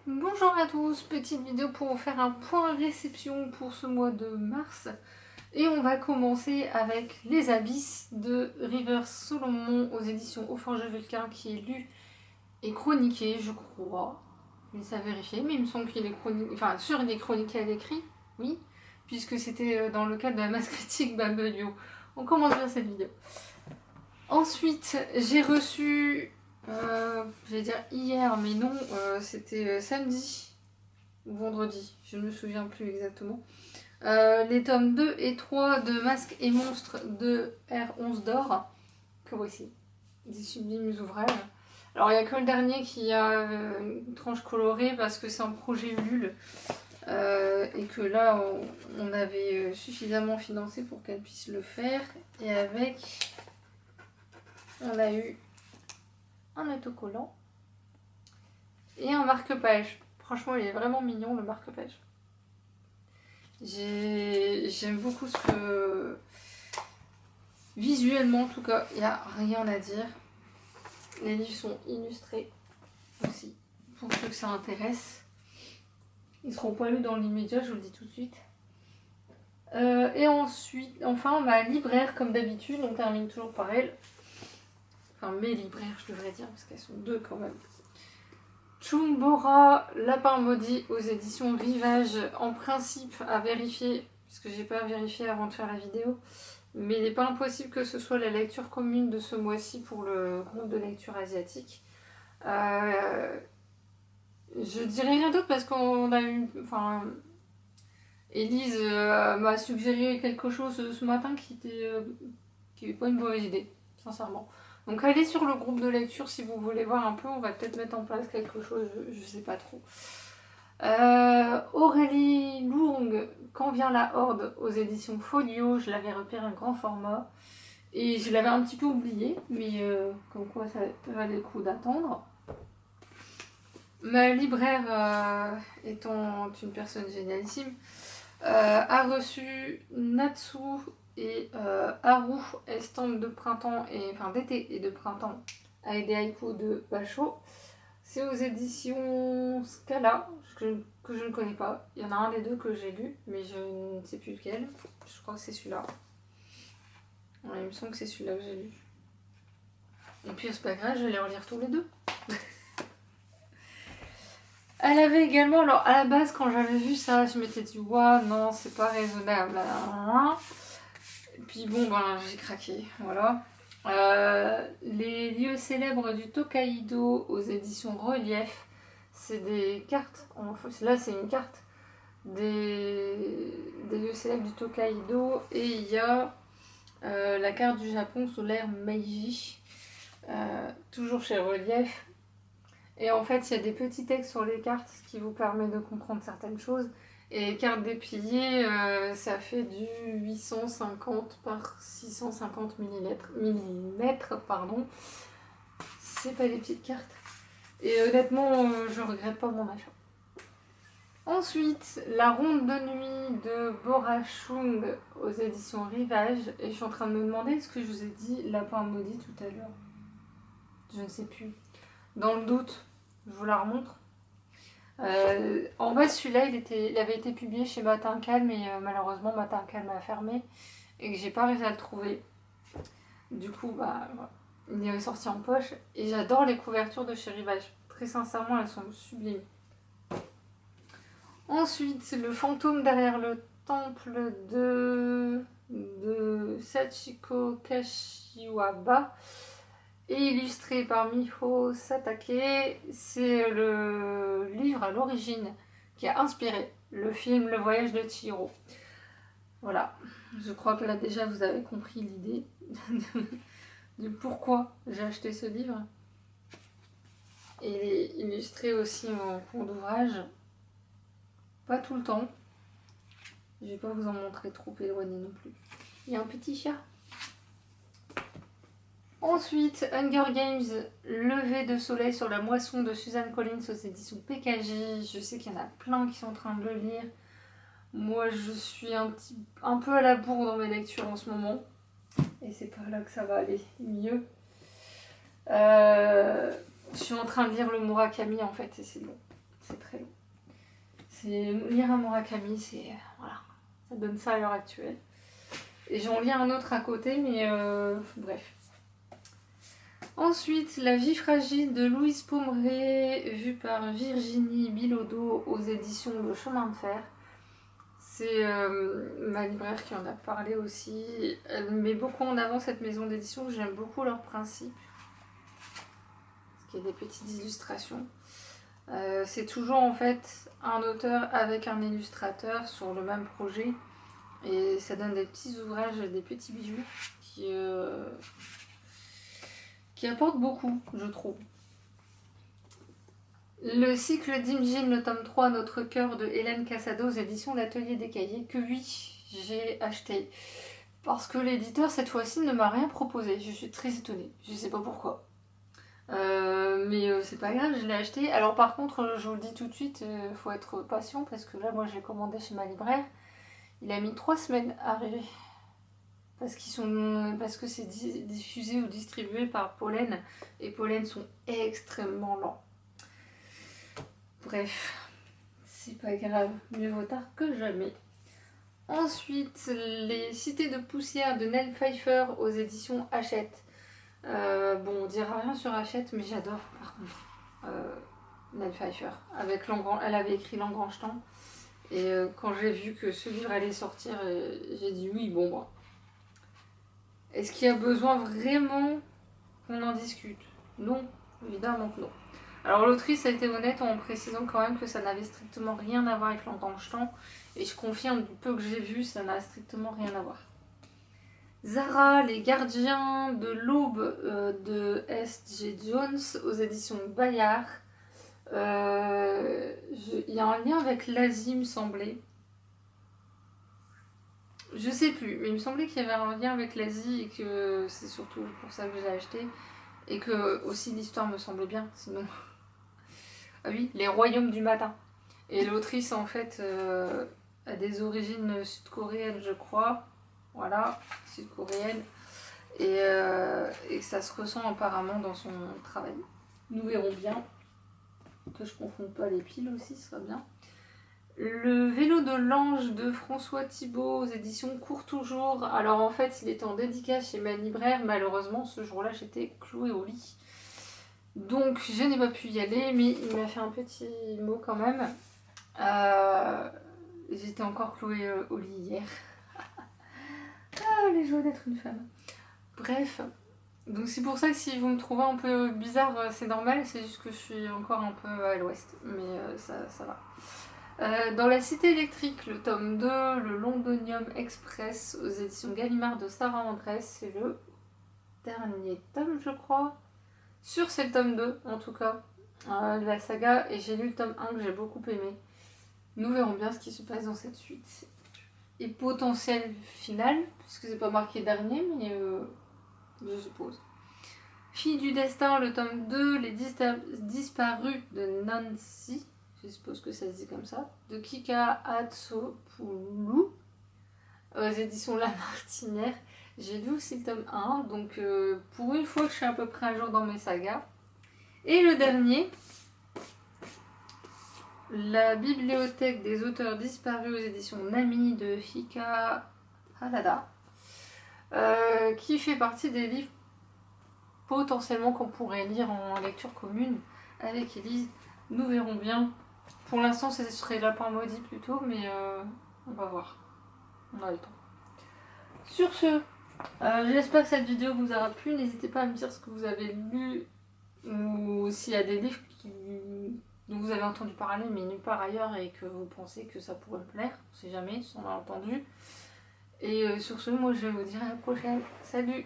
Bonjour à tous, petite vidéo pour vous faire un point réception pour ce mois de mars. Et on va commencer avec Les Abysses de Rivers Solomon aux éditions Au Forge Vulcain, qui est lu et chroniqué, je crois. Mais ça vérifier, mais il me semble qu'il est chroniqué, enfin sûr il est chroniqué à l'écrit, oui, puisque c'était dans le cadre de la masse critique Babelio. On commence bien cette vidéo. Ensuite, j'ai reçu, j'allais dire hier, mais non, c'était samedi ou vendredi, je ne me souviens plus exactement. Les tomes 2 et 3 de Masques et Monstres de R11 d'or, que voici, des sublimes ouvrages. Alors il n'y a que le dernier qui a une tranche colorée parce que c'est un projet Ulule et que là on avait suffisamment financé pour qu'elle puisse le faire. Et avec, on a eu un autocollant et un marque-page. Franchement, il est vraiment mignon le marque-page. J'aime beaucoup ce que... Visuellement, en tout cas, il n'y a rien à dire. Les livres sont illustrés aussi, pour ceux que ça intéresse. Ils seront pas lus dans l'immédiat, je vous le dis tout de suite. Et ensuite, enfin, ma libraire, comme d'habitude, on termine toujours par elle. Enfin, mes libraires, je devrais dire, parce qu'elles sont deux quand même. Chumbora, Lapin Maudit aux éditions Rivage, en principe à vérifier, puisque j'ai pas vérifié avant de faire la vidéo, mais il n'est pas impossible que ce soit la lecture commune de ce mois-ci pour le groupe de lecture asiatique. Je dirais rien d'autre parce qu'on a eu... Enfin, Élise m'a suggéré quelque chose ce matin qui est pas une mauvaise idée, sincèrement. Donc allez sur le groupe de lecture si vous voulez voir un peu, on va peut-être mettre en place quelque chose, je sais pas trop. Aurélie Lourng, Quand vient la Horde aux éditions Folio, je l'avais repéré un grand format. Et je l'avais un petit peu oublié, mais comme quoi ça valait le coup d'attendre. Ma libraire, étant une personne génialissime, a reçu Natsu et Haru, estampes de printemps, enfin d'été et de printemps, avec des haïkus de Basho. C'est aux éditions Scala, que je ne connais pas. Il y en a un des deux que j'ai lu, mais je ne sais plus lequel. Je crois que c'est celui-là. Ouais, il me semble que c'est celui-là que j'ai lu. Et puis c'est pas grave, je vais les relire tous les deux. Elle avait également, alors à la base quand j'avais vu ça, je m'étais dit waouh non c'est pas raisonnable. Et puis bon ben j'ai craqué, voilà. Les lieux célèbres du Tokaido aux éditions Relief, c'est des cartes, là c'est une carte des lieux célèbres du Tokaido et il y a la carte du Japon sous l'ère Meiji, toujours chez Relief. Et en fait, il y a des petits textes sur les cartes, ce qui vous permet de comprendre certaines choses. Et les cartes dépliées, ça fait du 850 par 650 millimètres, pardon. C'est pas des petites cartes. Et honnêtement, je regrette pas mon achat. Ensuite, La Ronde de Nuit de Borachung aux éditions Rivage. Et je suis en train de me demander ce que je vous ai dit Lapin Maudit tout à l'heure. Je ne sais plus. Dans le doute, je vous la remontre. En bas, celui-là, il avait été publié chez Matin Calme et malheureusement, Matin Calme a fermé et que j'ai pas réussi à le trouver. Du coup, bah, voilà. Il est sorti en poche et j'adore les couvertures de chez Rivage. Très sincèrement, elles sont sublimes. Ensuite, Le fantôme derrière le temple de Sachiko Kashiwaba, et illustré par Miho Satake. C'est le livre à l'origine qui a inspiré le film Le Voyage de Chihiro. Voilà, je crois que là déjà vous avez compris l'idée de pourquoi j'ai acheté ce livre. Et il est illustré aussi en cours d'ouvrage. Pas tout le temps. Je vais pas vous en montrer trop éloigné non plus. Il y a un petit chat. Ensuite, Hunger Games, Lever de soleil sur la moisson de Suzanne Collins aux éditions PKJ. Je sais qu'il y en a plein qui sont en train de le lire. Moi, je suis un peu à la bourre dans mes lectures en ce moment. Et c'est pas là que ça va aller mieux. Je suis en train de lire le Murakami en fait, et c'est long. C'est très long. c'est lire un Murakami, c'est voilà, ça donne ça à l'heure actuelle. Et j'en lis un autre à côté, mais bref. Ensuite, La vie fragile de Louise Pomeray, vue par Virginie Bilodeau aux éditions Le Chemin de Fer. C'est ma libraire qui en a parlé aussi. Elle met beaucoup en avant cette maison d'édition, j'aime beaucoup leur principe. Parce qu'il y a des petites illustrations. C'est toujours en fait un auteur avec un illustrateur sur le même projet. Et ça donne des petits ouvrages, des petits bijoux qui apportent beaucoup, je trouve. Le cycle d'Imgin, le tome 3, Notre cœur de Hélène Casado aux éditions L'Atelier des Cahiers, que oui, j'ai acheté. Parce que l'éditeur, cette fois-ci, ne m'a rien proposé. Je suis très étonnée. Je sais pas pourquoi. Mais c'est pas grave, je l'ai acheté. Alors par contre, je vous le dis tout de suite, faut être patient parce que là, moi, j'ai commandé chez ma libraire. Il a mis 3 semaines à arriver. Parce que c'est diffusé ou distribué par Pollen. Et Pollen sont extrêmement lents. Bref, c'est pas grave, mieux vaut tard que jamais. Ensuite, Les Cités de poussière de Nell Pfeiffer aux éditions Hachette. Bon, on dira rien sur Hachette, mais j'adore par contre Nell Pfeiffer. Elle avait écrit L'Engrange-Temps. Et quand j'ai vu que ce livre allait sortir, j'ai dit oui, bon, bon. Est-ce qu'il y a besoin vraiment qu'on en discute? Non, évidemment que non. Alors l'autrice a été honnête en précisant quand même que ça n'avait strictement rien à voir avec L'Engrange-Temps. Et je confirme, du peu que j'ai vu, ça n'a strictement rien à voir. Zara, Les Gardiens de l'Aube de S.J. Jones aux éditions Bayard. Il y a un lien avec l'Asie, me semblait. Je sais plus, mais il me semblait qu'il y avait un lien avec l'Asie et que c'est surtout pour ça que j'ai acheté. Et que aussi l'histoire me semblait bien, sinon... Ah oui, Les Royaumes du Matin. Et l'autrice, en fait, a des origines sud-coréennes, je crois. Voilà, sud-coréenne. Et ça se ressent apparemment dans son travail. Nous verrons bien. Que je ne confonde pas les piles aussi, ce sera bien. Le vélo de l'ange de François Thibault aux éditions Court Toujours. Alors en fait, il était en dédicace chez ma libraire. Malheureusement, ce jour-là, j'étais clouée au lit. Donc, je n'ai pas pu y aller, mais il m'a fait un petit mot quand même. J'étais encore clouée au lit hier. Ah, les joies d'être une femme. Bref. Donc c'est pour ça que si vous me trouvez un peu bizarre, c'est normal. C'est juste que je suis encore un peu à l'ouest. Mais ça va. Dans La Cité électrique, le tome 2, le Londonium Express aux éditions Gallimard de Sarah Andrés, c'est le dernier tome, je crois. Sûr, c'est le tome 2, en tout cas, de la saga, et j'ai lu le tome 1 que j'ai beaucoup aimé. Nous verrons bien ce qui se passe dans cette suite. Et potentiel final, puisque c'est pas marqué dernier, mais je suppose. Fille du destin, le tome 2, Les disparus de Nancy. Je suppose que ça se dit comme ça, de Kika Hatsopoulou, aux éditions La Martinière. J'ai lu aussi le tome 1, donc pour une fois, je suis à peu près un jour dans mes sagas. Et le dernier, La bibliothèque des auteurs disparus aux éditions Nami de Hika Halada, qui fait partie des livres potentiellement qu'on pourrait lire en lecture commune avec Élise. Nous verrons bien. Pour l'instant, ce serait Lapin Maudit plutôt, mais on va voir. On a le temps. Sur ce, j'espère que cette vidéo vous aura plu. N'hésitez pas à me dire ce que vous avez lu ou s'il y a des livres dont vous avez entendu parler mais nulle part ailleurs et que vous pensez que ça pourrait me plaire. On sait jamais, si on a entendu. Et sur ce, moi je vais vous dire à la prochaine. Salut!